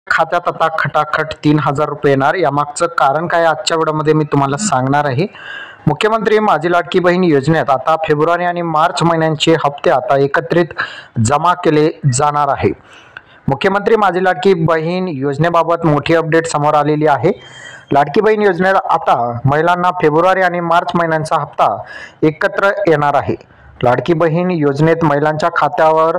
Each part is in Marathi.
खात्यात आता खटाखट 3,000 रुपये येणार। यामागचं कारण काय आजच्या व्हिडिओमध्ये मी तुम्हाला सांगणार आहे। मुख्यमंत्री माझी लाडकी बहीण योजनेत आता फेब्रुवारी आणि मार्च महिन्यांचे हप्ते आता एकत्रित जमा केले जाणार आहे। मुख्यमंत्री माझी लाडकी बहीण योजनेबाबत मोठी अपडेट समोर आलेली आहे। लाडकी बहीण योजनेत आता महिलांना फेब्रुवारी आणि मार्च महिन्यांचा हप्ता एकत्र येणार आहे। लाडकी बहीण योजनेत महिलांच्या खात्यावर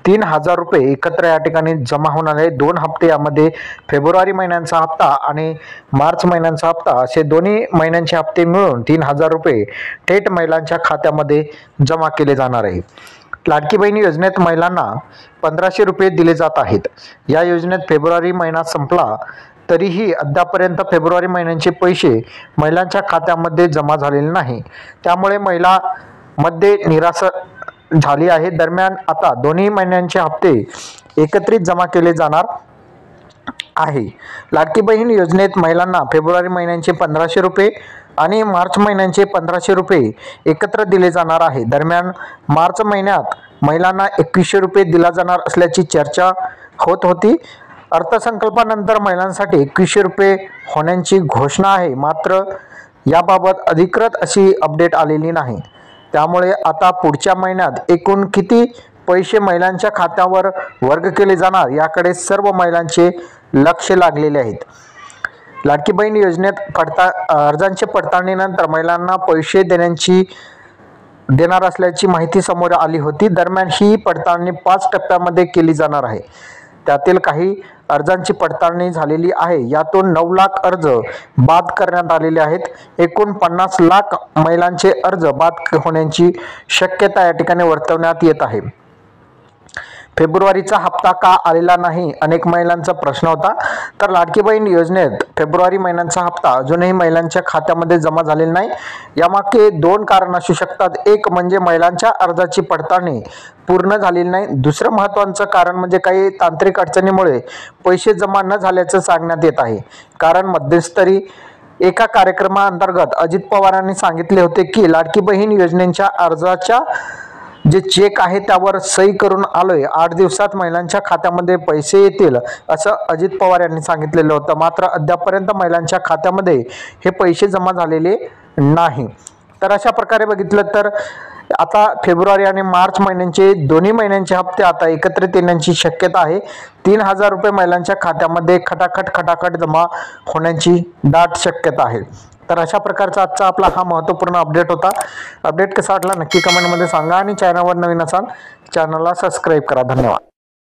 3,000 रुपये एकत्र या ठिकाणी जमा होणार आहे। 2 हप्ते यामध्ये फेब्रुवारी महिन्यांचा हप्ता आणि मार्च महिन्यांचा हप्ता असे दोन्ही महिन्यांचे हप्ते मिळून 3,000 रुपये थेट महिलांच्या खात्यामध्ये जमा केले जाणार आहे। लाडकी बहीण योजनेत महिलांना 1,500 रुपये दिले जात आहेत। या योजनेत फेब्रुवारी महिना संपला तरीही अद्यापर्यंत फेब्रुवारी महिन्यांचे पैसे महिलांच्या खात्यामध्ये जमा झालेले नाही, त्यामुळे महिला मध्ये निराशा झाली आहे। दरम्यान आता दोन्ही महिन्यांचे हप्ते एकत्रित जमा केले जाणार आहे। लाडकी बहीण योजनेत महिलांना फेब्रुवारी महिन्यांचे 1,500 रुपये आणि मार्च महिन्यांचे 1,500 रुपये एकत्र दिले जाणार आहे। दरम्यान मार्च महिन्यात महिलांना 2,100 रुपये दिला जाणार असल्याची चर्चा होत होती। अर्थसंकल्पानंतर महिलांसाठी 2,100 रुपये होण्याची घोषणा आहे, मात्र याबाबत अधिकृत अशी अपडेट आलेली नाही। त्यामुळे आता पुढच्या महिन्यात एकूण किती पैसे महिलांच्या खात्यावर वर्ग केले जाणार याकडे सर्व महिलांचे लक्ष लागलेले आहेत। लाडकी बहीण योजनेत अर्जांच्या पडताळणीनंतर महिलांना पैसे देणार असल्याची माहिती समोर आली होती। दरम्यान ही पडताळणी 5 टप्प्यामध्ये केली जाणार आहे। त्यातील काही अर्जांची पडताळणी झालेली आहे। यातून 9 लाख अर्ज बाद करण्यात आलेले आहेत। एकूण 50 लाख महिलांचे अर्ज बाद होण्याची शक्यता या ठिकाणी वर्तवण्यात येत आहे। फेब्रुवारीचा हप्ता का आलेला नाही अनेक महिलांचा प्रश्न होता। तर लाडकी बहीण योजनेत फेब्रुवारी महिन्यांचा हप्ता अजूनही महिलांच्या खात्यामध्ये जमा झालेला नाही। यामागे 2 कारण असू शकतात। एक म्हणजे महिलांच्या अर्जाची पडताळणी पूर्ण झालेली नाही। दुसरं महत्त्वाचं कारण म्हणजे काही तांत्रिक अडचणीमुळे पैसे जमा न झाल्याचं सांगण्यात येत आहे। कारण मध्यंतरी एका कार्यक्रमाअंतर्गत अजित पवारांनी सांगितले होते की लाडकी बहीण योजनेच्या अर्जाच्या जे चेक आहे त्यावर सही करून आलोय, 8 दिवसात महिलांच्या खात्यामध्ये पैसे येतील असं अजित पवार यांनी सांगितलेलं होतं। मात्र अद्यापर्यंत महिलांच्या खात्यामध्ये हे पैसे जमा झालेले नाही। तर अशा प्रकारे बघितलं तर आता फेब्रुवारी आणि मार्च महिन्यांचे दोन्ही महिन्यांचे हप्ते आता एकत्रित येण्याची शक्यता आहे। 3,000 रुपये महिलांच्या खात्यामध्ये खटाखट जमा होण्याची दाट शक्यता आहे। तर अशा प्रकारचा आजचा आपला हा महत्त्वपूर्ण अपडेट होता। अपडेट कसा वाटला नक्की कमेंटमध्ये सांगा आणि चॅनलवर नवीन असाल चॅनलला सबस्क्राईब करा। धन्यवाद।